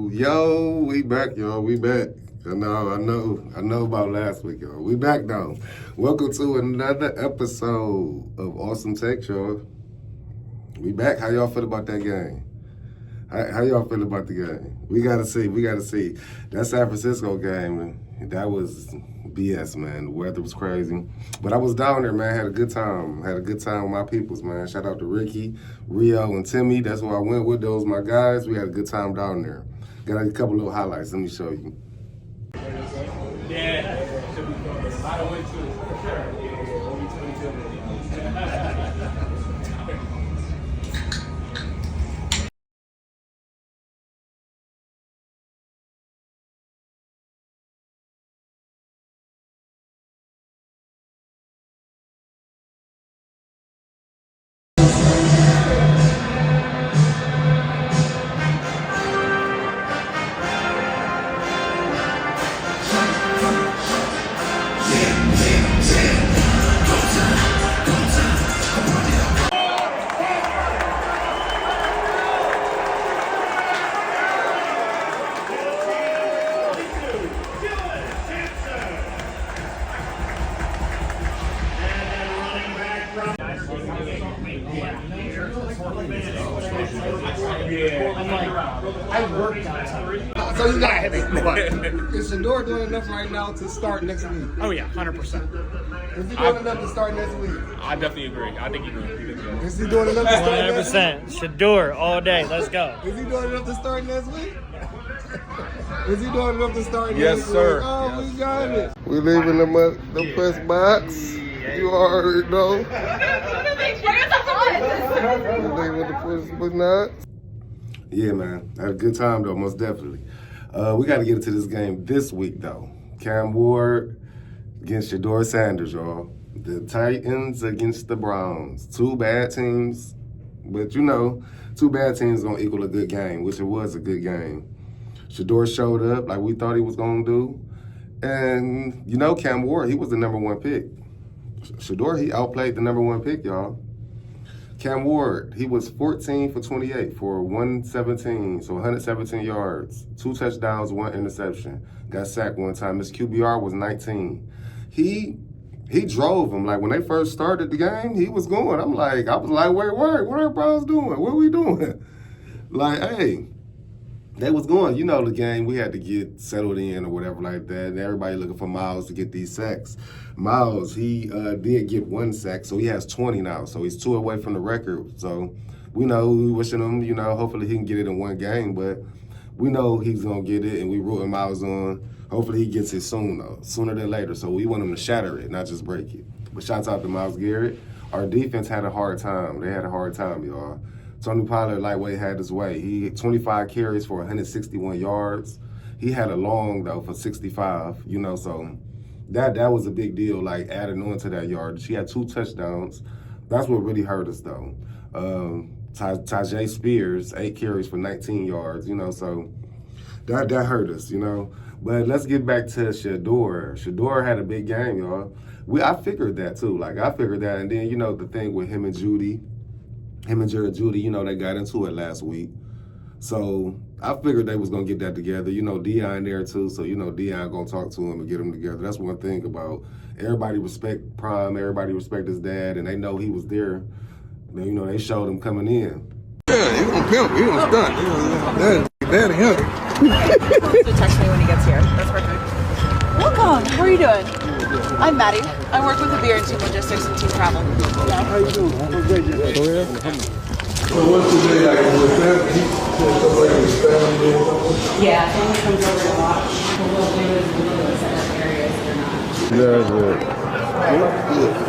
Yo, we back, y'all. We back. I know about last week, y'all. We back now. Welcome to another episode of Awesome Takes, y'all. We back. How y'all feel about that game? How y'all feel about the game? We gotta see. That San Francisco game, man, that was BS, man. The weather was crazy. But I was down there, man. Had a good time with my peoples, man. Shout out to Ricky, Rio, and Timmy. That's where I went with those, my guys. We had a good time down there. Got a couple little highlights. Let me show you. Yeah. So you got hit me. Is Shedeur doing enough right now to start next week? Oh yeah, 100%. Is he doing enough to start next week? I definitely agree. I think he did. Is he doing enough to start next week? 100%. Shedeur all day. Let's go. Is he doing enough to start next week? Is he doing enough to start next Yes, week? sir. Oh, Yes. we got it. We leaving the press box. You already know. We leaving the press box. Yeah, man. Had a good time, though, most definitely. We got to get into this game this week, though. Cam Ward against Shedeur Sanders, y'all. The Titans against the Browns. Two bad teams, but two bad teams going to equal a good game, which it was a good game. Shedeur showed up like we thought he was going to do. And, Cam Ward, he was the number one pick. Shedeur, he outplayed the number one pick, y'all. Cam Ward, he was 14 for 28 for 117, so 117 yards, 2 touchdowns, 1 interception. Got sacked one time. His QBR was 19. He drove him. Like, when they first started the game, he was going. I was like, wait, what are Browns doing? What are we doing? Like, hey, they was going. The game, we had to get settled in or whatever like that, and everybody looking for Miles to get these sacks. Miles, he did get 1 sack, so he has 20 now, so he's 2 away from the record. So we wishing him, hopefully he can get it in one game, but we know he's going to get it, and we rooting Miles on. Hopefully he gets it soon, though, sooner than later, so we want him to shatter it, not just break it. But shouts out to Myles Garrett. Our defense had a hard time. They had a hard time, y'all. Tony Pollard, lightweight, had his way. He had 25 carries for 161 yards. He had a long, though, for 65, so that was a big deal, like, adding on to that yardage. He had 2 touchdowns. That's what really hurt us, though. Tajay Spears, 8 carries for 19 yards, so that hurt us, But let's get back to Shedeur. Shedeur had a big game, y'all. I figured that, too. Like, I figured that. And then, the thing with him and Jared Judy, they got into it last week. So I figured they was going to get that together. Deion there too. So, Deion going to talk to him and get them together. That's one thing about everybody respect Prime. Everybody respect his dad. And they know he was there. They showed him coming in. Yeah, he gonna pimp. He gonna stunt. That him. So text me when he gets here. That's perfect. Welcome. How are you doing? I'm Maddie. I work with the beer and team logistics and team travel. Yeah. How you doing? I'm great. So what's the day like with family? He said something like his family or something? Yeah, family comes over to watch. We'll do it in the setup areas or not. Yeah, good.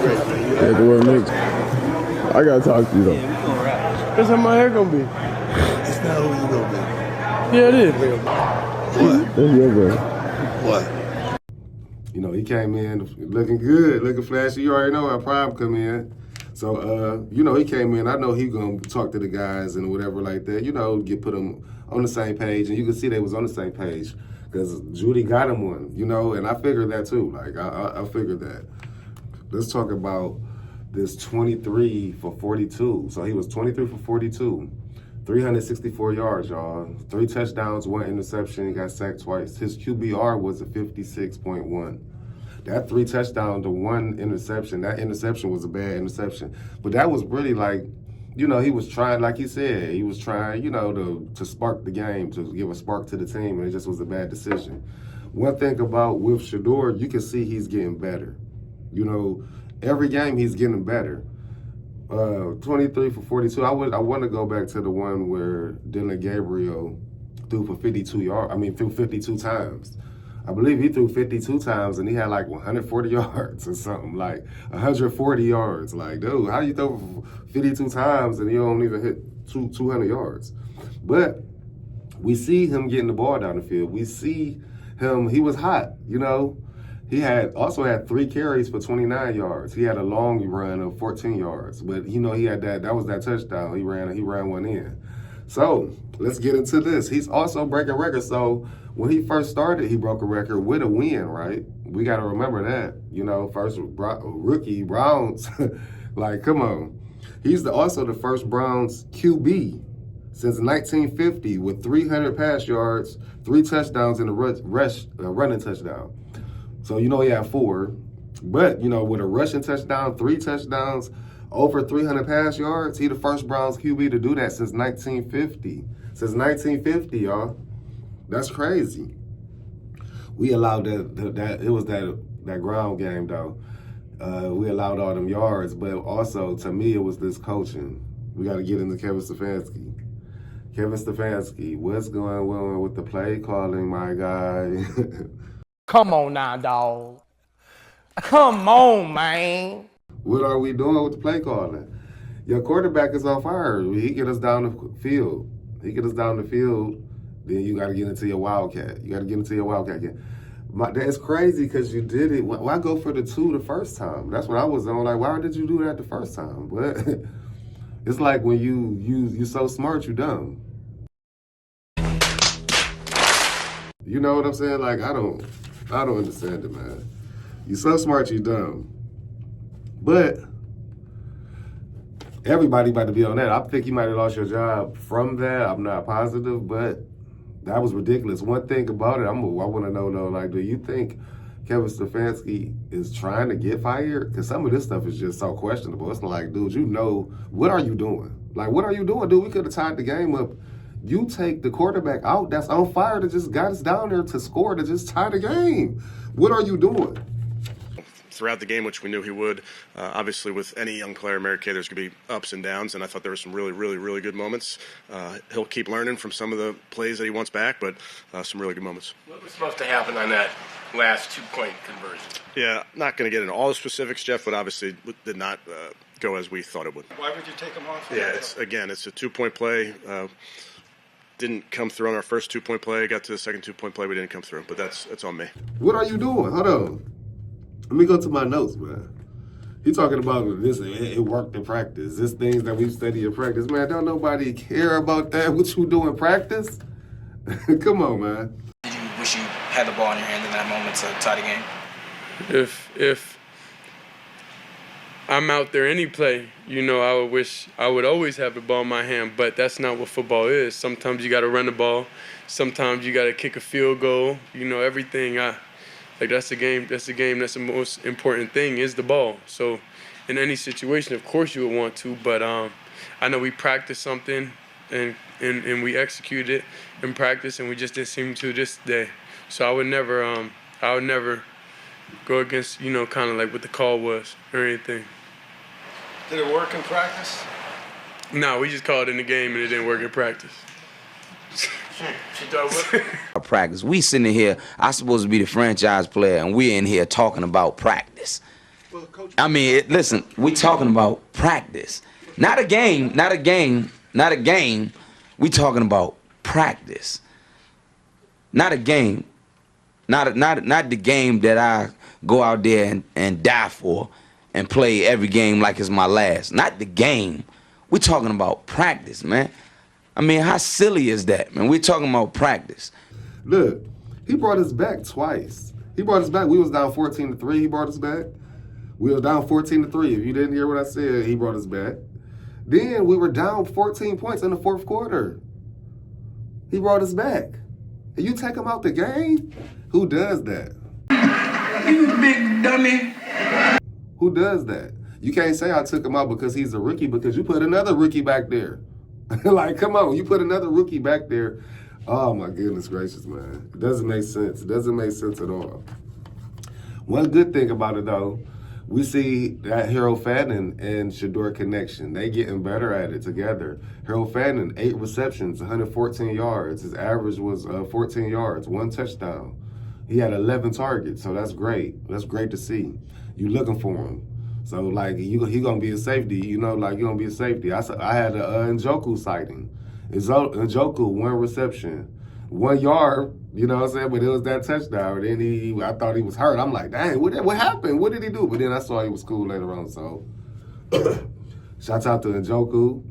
Great. Yeah, the word mix. I gotta talk to you though. Yeah, we gonna rap. That's how my hair gonna be. It's not who you gonna be. Yeah, it is. What? That's your boy. What? He came in looking good, looking flashy. You already know how Prime come in. So, he came in. I know he going to talk to the guys and whatever like that, put them on the same page. And you can see they was on the same page because Judy got him one, and I figured that too. Like, I figured that. let's talk about this 23 for 42. So he was 23 for 42, 364 yards, y'all. 3 touchdowns, 1 interception. He got sacked twice. His QBR was a 56.1. That 3 touchdowns to 1 interception, that interception was a bad interception. But that was really like, you know, he was trying, like he said, he was trying, you know, to spark the game, to give a spark to the team, and it just was a bad decision. One thing about with Shedeur, you can see he's getting better. You know, every game he's getting better. 23 for 42. I want to go back to the one where Dylan Gabriel threw for 52 times. I believe he threw 52 times and he had like 140 yards or something, like 140 yards. Like, dude, how you throw for 52 times and you don't even hit 200 yards? But we see him getting the ball down the field. We see him, he was hot, you know. He also had 3 carries for 29 yards. He had a long run of 14 yards. But, you know, he had that was that touchdown. He ran one in. So let's get into this. He's also breaking records. So when he first started, he broke a record with a win, right? We got to remember that. You know, first rookie Browns. Like, come on. He's also the first Browns QB since 1950 with 300 pass yards, 3 touchdowns, and a running touchdown. So, you know, he had 4. But, you know, with a rushing touchdown, 3 touchdowns, over 300 pass yards, he the first Browns QB to do that since 1950. Since 1950, y'all. That's crazy. We allowed that it was that ground game, though. We allowed all them yards, but also, to me, it was this coaching. We got to get into Kevin Stefanski. Kevin Stefanski, what's going on with the play calling, my guy? Come on now, dog. Come on, man. What are we doing with the play calling? Your quarterback is on fire. He get us down the field. Then you got to get into your wildcat. Game. That's crazy because you did it. Why go for the 2 the first time? That's what I was on. Like, why did you do that the first time? But it's like when you're so smart, you dumb. You know what I'm saying? Like, I don't understand it, man. You're so smart, you dumb. But everybody about to be on that. I think you might have lost your job from that. I'm not positive, but that was ridiculous. One thing about it, I want to know, though, like, do you think Kevin Stefanski is trying to get fired? Because some of this stuff is just so questionable. It's like, dude, you know, what are you doing? Like, what are you doing, dude? We could have tied the game up. You take the quarterback out that's on fire that just got us down there to score to just tie the game. What are you doing? Throughout the game, which we knew he would. Obviously, with any young player, Mary Kay, there's going to be ups and downs, and I thought there were some really, really, really good moments. He'll keep learning from some of the plays that he wants back, but some really good moments. What was supposed to happen on that last 2-point conversion? Yeah, not going to get into all the specifics, Jeff, but obviously did not go as we thought it would. Why would you take him off? Yeah, it's a 2-point play. Didn't come through on our first 2-point play. Got to the second 2-point play, we didn't come through, but that's on me. What are you doing? Hold on. Let me go to my notes, man. He talking about this, it worked in practice. This things that we've studied in practice. Man, don't nobody care about that, what you do in practice? Come on, man. Did you wish you had the ball in your hand in that moment to tie the game? If I'm out there any play, you know, I would wish I would always have the ball in my hand, but that's not what football is. Sometimes you got to run the ball. Sometimes you got to kick a field goal. You know, everything. That's the game. That's the most important thing is the ball. So in any situation, of course you would want to, but I know we practiced something and we executed it in practice, and we just didn't seem to this day. So I would never go against, you know, kind of like what the call was or anything. Did it work in practice? No, we just called it in the game and it didn't work in practice. Practice. We sitting here, I'm supposed to be the franchise player, and we're in here talking about practice. I mean, listen, we talking about practice. Not a game. We talking about practice. Not a game. Not the game that I go out there and die for and play every game like it's my last. Not the game. We talking about practice, man. I mean, how silly is that, man? We're talking about practice. Look, he brought us back twice. He brought us back. We was down 14-3. He brought us back. We were down 14-3. If you didn't hear what I said, he brought us back. Then we were down 14 points in the fourth quarter. He brought us back. And you take him out the game? Who does that? You big dummy. Who does that? You can't say I took him out because he's a rookie, because you put another rookie back there. Like, come on, you put another rookie back there. Oh, my goodness gracious, man. It doesn't make sense. It doesn't make sense at all. One good thing about it, though, we see that Harold Fannin and Shedeur connection. They getting better at it together. Harold Fannin, 8 receptions, 114 yards. His average was 14 yards, 1 touchdown. He had 11 targets, so that's great. That's great to see. You looking for him. So, like, he going to be a safety. You know, like, you're going to be a safety. I had a Njoku sighting. Njoku, 1 reception, 1 yard, you know what I'm saying? But it was that touchdown. And then I thought he was hurt. I'm like, dang, what happened? What did he do? But then I saw he was cool later on. So, shouts out to Njoku.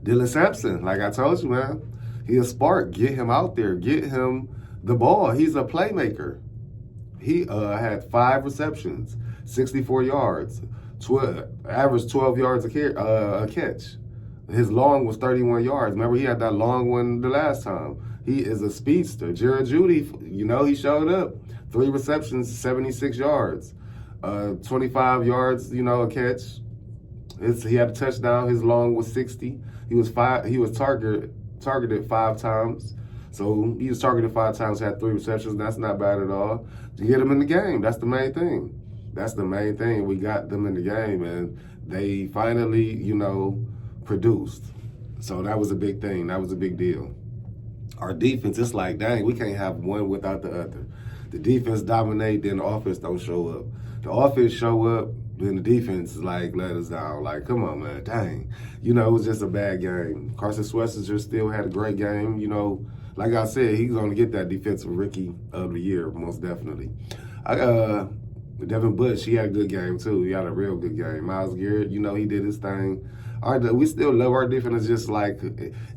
Dylan Sampson, like I told you, man, he a spark. Get him out there. Get him the ball. He's a playmaker. He had 5 receptions, 64 yards, average 12 yards a catch. His long was 31 yards. Remember, he had that long one the last time. He is a speedster. Jared Judy, you know, he showed up. 3 receptions, 76 yards, 25 yards, you know, a catch. He had a touchdown. His long was 60. He was targeted 5 times. So he was targeted 5 times, had 3 receptions. That's not bad at all. To get him in the game, that's the main thing. That's the main thing. We got them in the game, and they finally, you know, produced. So that was a big thing. That was a big deal. Our defense, it's like, dang, we can't have one without the other. The defense dominate, then the offense don't show up. The offense show up, then the defense is like, let us down. Like, come on, man, dang. You know, it was just a bad game. Carson Schwarzenegger still had a great game. You know, like I said, he's going to get that defensive rookie of the year, most definitely. Devin Bush, he had a good game, too. He had a real good game. Myles Garrett, you know, he did his thing. We still love our defense. Just like,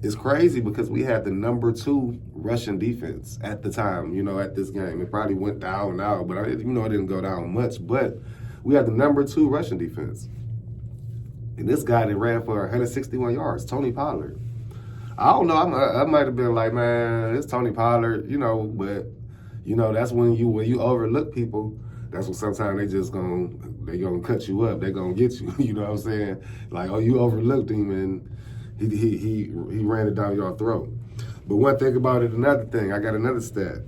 it's crazy because we had the #2 rushing defense at the time, you know, at this game. It probably went down now, but it didn't go down much. But we had the #2 rushing defense. And this guy that ran for 161 yards, Tony Pollard. I don't know, I might have been like, man, it's Tony Pollard, you know, but, you know, that's when you overlook people. That's what sometimes they gonna cut you up. They gonna get you. You know what I'm saying? Like, oh, you overlooked him and he ran it down your throat. But one thing about it, another thing, I got another stat.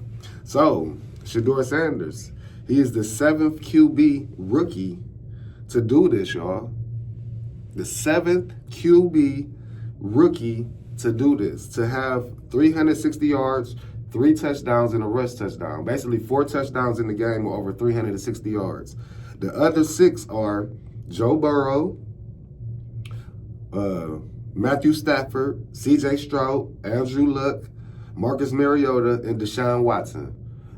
So, Shedeur Sanders, he is the 7th QB rookie to do this, y'all. The 7th QB rookie to do this, to have 360 yards, 3 touchdowns and a rush touchdown. Basically 4 touchdowns in the game with over 360 yards. The other 6 are Joe Burrow, Matthew Stafford, C.J. Stroud, Andrew Luck, Marcus Mariota, and Deshaun Watson.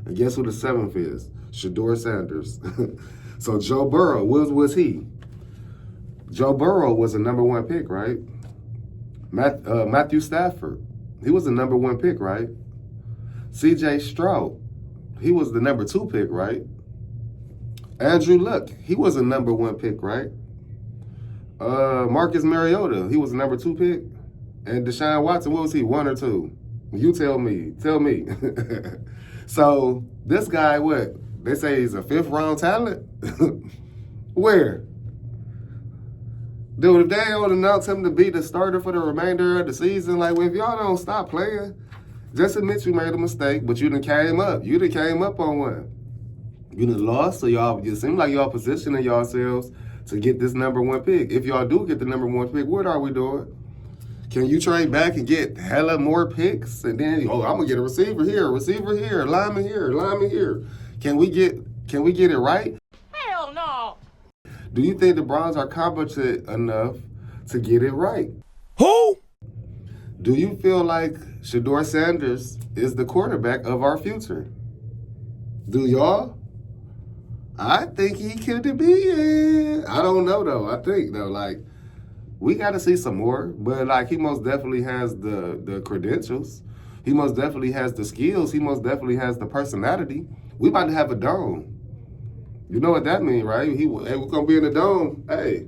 And guess who the 7th is? Shedeur Sanders. So Joe Burrow, what was he? Joe Burrow was a #1 pick, right? Matthew Stafford, he was the #1 pick, right? C.J. Stroud, he was the #2 pick, right? Andrew Luck, he was a #1 pick, right? Marcus Mariota, he was the #2 pick. And Deshaun Watson, what was he, 1 or 2? You tell me. So this guy, what? They say he's a 5th round talent? Where? Dude, if they don't announce him to be the starter for the remainder of the season, like, if y'all don't stop playing, just admit you made a mistake, but you done came up. You done came up on one. You done lost, so it seems like y'all positioning yourselves to get this #1 pick. If y'all do get the #1 pick, what are we doing? Can you trade back and get hella more picks? And then, I'm going to get a receiver here, lineman here. Can we get it right? Hell no. Do you think the Browns are competent enough to get it right? Who? Do you feel like Shedeur Sanders is the quarterback of our future? Do y'all? I think he could be it. I don't know, though. I think, though, like, we got to see some more. But, like, he most definitely has the credentials. He most definitely has the skills. He most definitely has the personality. We about to have a dome. You know what that means, right? Hey, we're going to be in the dome. Hey,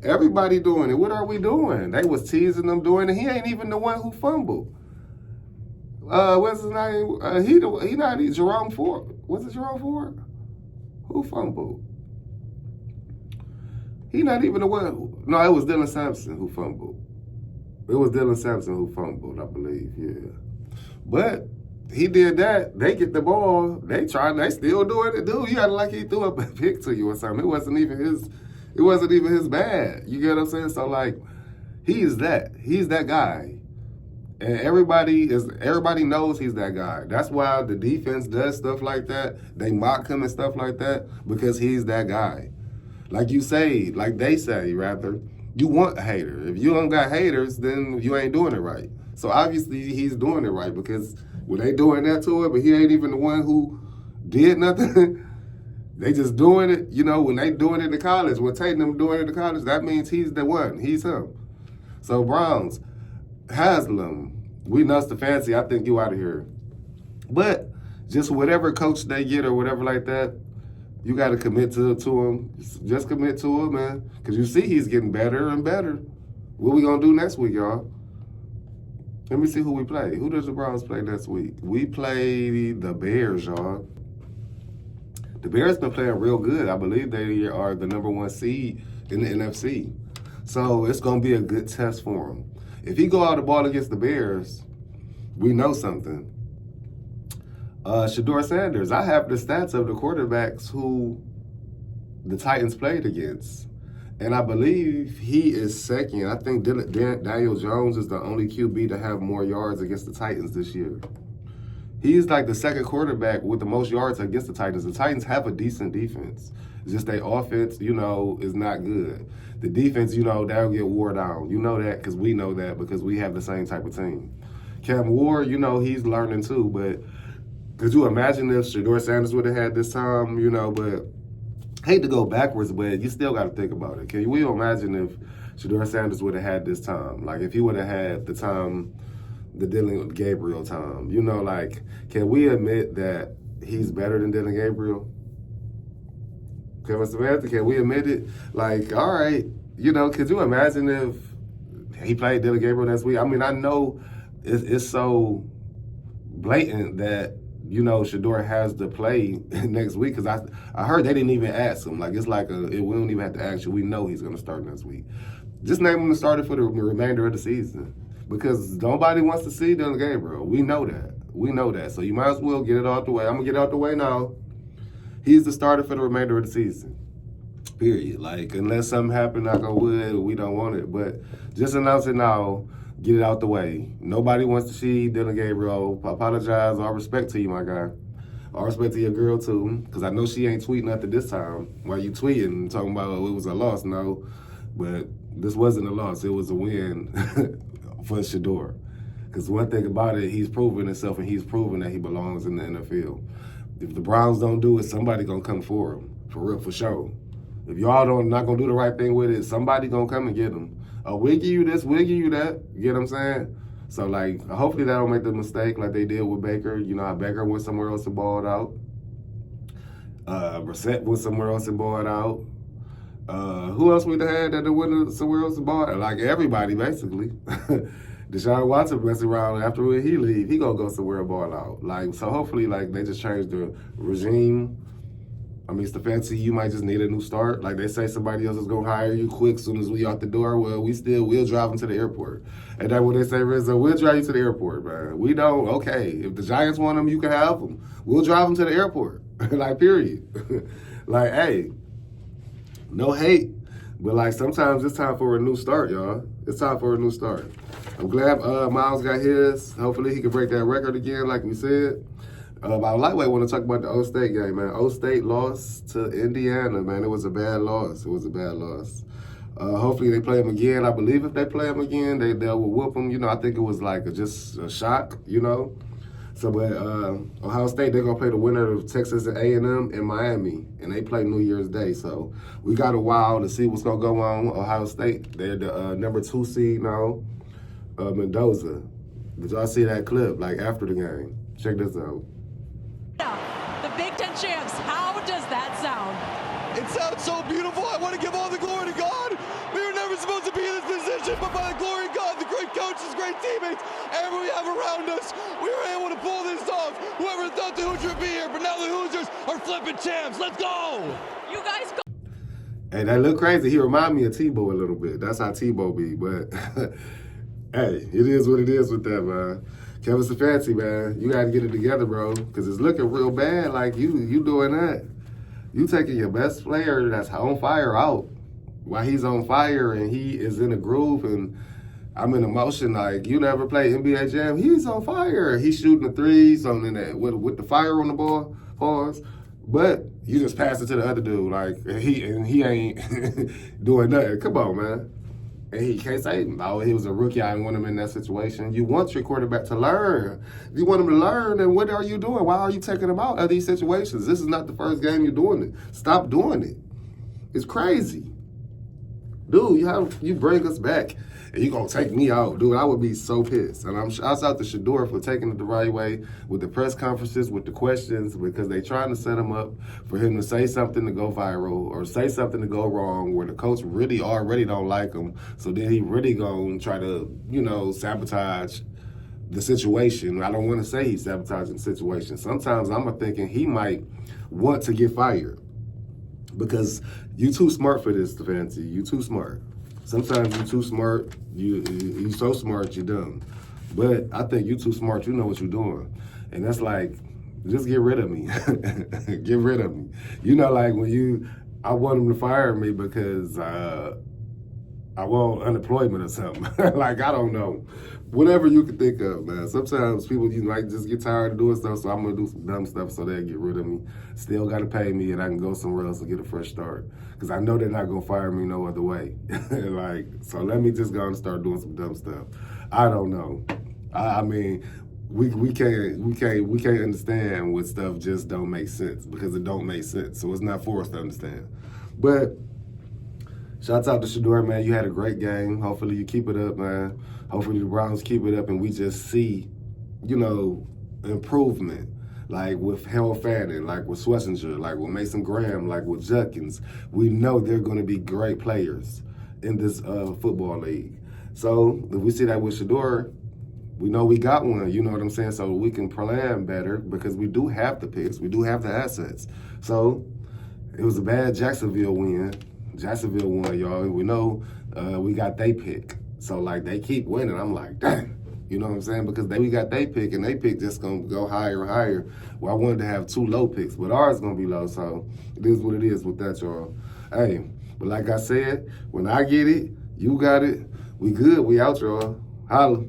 everybody doing it. What are we doing? They was teasing them doing it. He ain't even the one who fumbled. What's his name? He not Jerome Ford. Was it Jerome Ford? Who fumbled? He not even the one. No, it was Dylan Sampson who fumbled. It was Dylan Sampson who fumbled, I believe, yeah. But he did that. They get the ball. They still doing it, dude. You got like he threw up a pick to you or something. It wasn't even his bad. You get what I'm saying? So like, he's that guy. And everybody knows he's that guy. That's why the defense does stuff like that. They mock him and stuff like that because he's that guy. Like you say, like they say, rather, you want a hater. If you don't got haters, then you ain't doing it right. So obviously he's doing it right because when they doing that to it, but he ain't even the one who did nothing. They just doing it, you know, when they doing it in college, when Tatum doing it in college, that means he's the one. He's him. So Browns, Haslam, we know Stefanski, I think you out of here. But just whatever coach they get or whatever like that, you got to commit to him. Just commit to him, man. Because you see he's getting better and better. What we going to do next week, y'all? Let me see who we play. Who does the Browns play next week? We play the Bears, y'all. The Bears been playing real good. I believe they are the #1 seed in the NFC. So it's going to be a good test for him. If he go out the ball against the Bears, we know something. Shedeur Sanders, I have the stats of the quarterbacks who the Titans played against. And I believe he is second. I think Daniel Jones is the only QB to have more yards against the Titans this year. He's like the second quarterback with the most yards against the Titans. The Titans have a decent defense. It's just their offense, you know, is not good. The defense, you know, that'll get wore down. You know that because we know that because we have the same type of team. Cam Ward, you know, he's learning too, but could you imagine if Shedeur Sanders would have had this time, you know, but hate to go backwards, but you still got to think about it. Can we imagine if Shedeur Sanders would have had this time? Like if he would have had the time, the Dylan Gabriel time, you know, like, can we admit that he's better than Dylan Gabriel? Kevin Stefanski, can we admit it? Like, all right, you know, could you imagine if he played Dylan Gabriel next week? I mean, I know it's so blatant that, you know, Shedeur has to play next week because I heard they didn't even ask him. Like, it's like we don't even have to ask you. We know he's going to start next week. Just name him the starter for the remainder of the season because nobody wants to see Dylan Gabriel. We know that. We know that. So you might as well get it out the way. I'm going to get it out the way now. He's the starter for the remainder of the season. Period. Like, unless something happened, knock on wood, we don't want it. But just announce it now. Get it out the way. Nobody wants to see Dylan Gabriel. I apologize. All respect to you, my guy. All respect to your girl, too, because I know she ain't tweeting nothing this time. While you tweeting, talking about it was a loss, no. But this wasn't a loss. It was a win for Shedeur. Because one thing about it, he's proven himself, and he's proven that he belongs in the NFL. If the Browns don't do it, somebody going to come for him, for real, for sure. If y'all not going to do the right thing with it, somebody going to come and get him. We'll give you this, we'll give you that. You get what I'm saying? So, like, hopefully that don't make the mistake like they did with Baker. You know how Baker went somewhere else and balled out. Brissett went somewhere else and balled out. Who else we had that went somewhere else and balled out? Like, everybody, basically. Deshaun Watson messing around after he leave. He gonna go somewhere and ball out. Like, so hopefully, like, they just changed the regime. I mean, Stefanski, you might just need a new start. Like they say, somebody else is going to hire you quick as soon as we out the door. Well, we'll drive them to the airport. And that's what they say, Rizzo, we'll drive you to the airport, man. We don't, okay, if the Giants want them, you can have them. We'll drive them to the airport. Like, period. Like, hey, no hate. But, like, sometimes it's time for a new start, y'all. It's time for a new start. I'm glad Miles got his. Hopefully he can break that record again, like we said. But lightweight, I want to talk about the O State game, man. O State lost to Indiana, man. It was a bad loss. It was a bad loss. Hopefully they play them again. I believe if they play them again, they will whoop them. You know, I think it was like just a shock, you know. So, but Ohio State, they're going to play the winner of Texas and A&M in Miami, and they play New Year's Day. So we got a while to see what's going to go on. Ohio State, they're the #2 seed now. Mendoza. Did y'all see that clip, like, after the game? Check this out. The Big Ten champs, how does that sound? coaches, great teammates, everyone we have around us. We were able to pull this off. Whoever thought the Hoosiers would be here, but now the Hoosiers are flipping champs. Let's go. You guys go. Hey, that look crazy. He remind me of Tebow a little bit. That's how Tebow be. But, hey, it is what it is with that, man. Kevin Stefanski, man, you got to get it together, bro, because it's looking real bad. Like, you doing that. You taking your best player that's on fire out while he's on fire and he is in a groove and I'm in emotion. Like, you never play NBA Jam. He's on fire. He's shooting the threes on that with the fire on the ball, pause. But you just pass it to the other dude, like, and he ain't doing nothing. Come on, man. And he can't say, oh, he was a rookie. I didn't want him in that situation. You want your quarterback to learn. If you want him to learn, then what are you doing? Why are you taking him out of these situations? This is not the first game you're doing it. Stop doing it. It's crazy. Dude, you bring us back and you gonna take me out. Dude, I would be so pissed. And I'm shouts out to Shedeur for taking it the right way with the press conferences, with the questions, because they trying to set him up for him to say something to go viral or say something to go wrong where the coach really already don't like him. So then he really gonna try to, sabotage the situation. I don't want to say he's sabotaging the situation. Sometimes I'm thinking he might want to get fired. Because you too smart for this, Stefanski. You too smart. Sometimes you too smart. You so smart, you dumb. But I think you too smart. You know what you're doing. And that's like, just get rid of me. Get rid of me. Like when I want him to fire me because I want unemployment or something. Like, I don't know. Whatever you can think of, man. Sometimes people might just get tired of doing stuff, so I'm going to do some dumb stuff so they'll get rid of me. Still got to pay me, and I can go somewhere else and get a fresh start. Because I know they're not going to fire me no other way. So let me just go and start doing some dumb stuff. I don't know. I mean, we can't understand when stuff just don't make sense because it don't make sense. So it's not for us to understand. But shouts out to Shedeur, man. You had a great game. Hopefully you keep it up, man. Hopefully the Browns keep it up and we just see, improvement. Like with Harold Fannin, like with Schlesinger, like with Mason Graham, like with Judkins. We know they're going to be great players in this football league. So if we see that with Shedeur, we know we got one, you know what I'm saying? So we can plan better because we do have the picks. We do have the assets. So it was a bad Jacksonville win. Jacksonville won, y'all. We know we got they pick. So, they keep winning. I'm like, dang. You know what I'm saying? Because we got they pick, and they pick just going to go higher and higher. Well, I wanted to have 2 low picks, but ours is going to be low. So, it is what it is with that, y'all. Hey, but like I said, when I get it, you got it. We good. We out, y'all. Holla.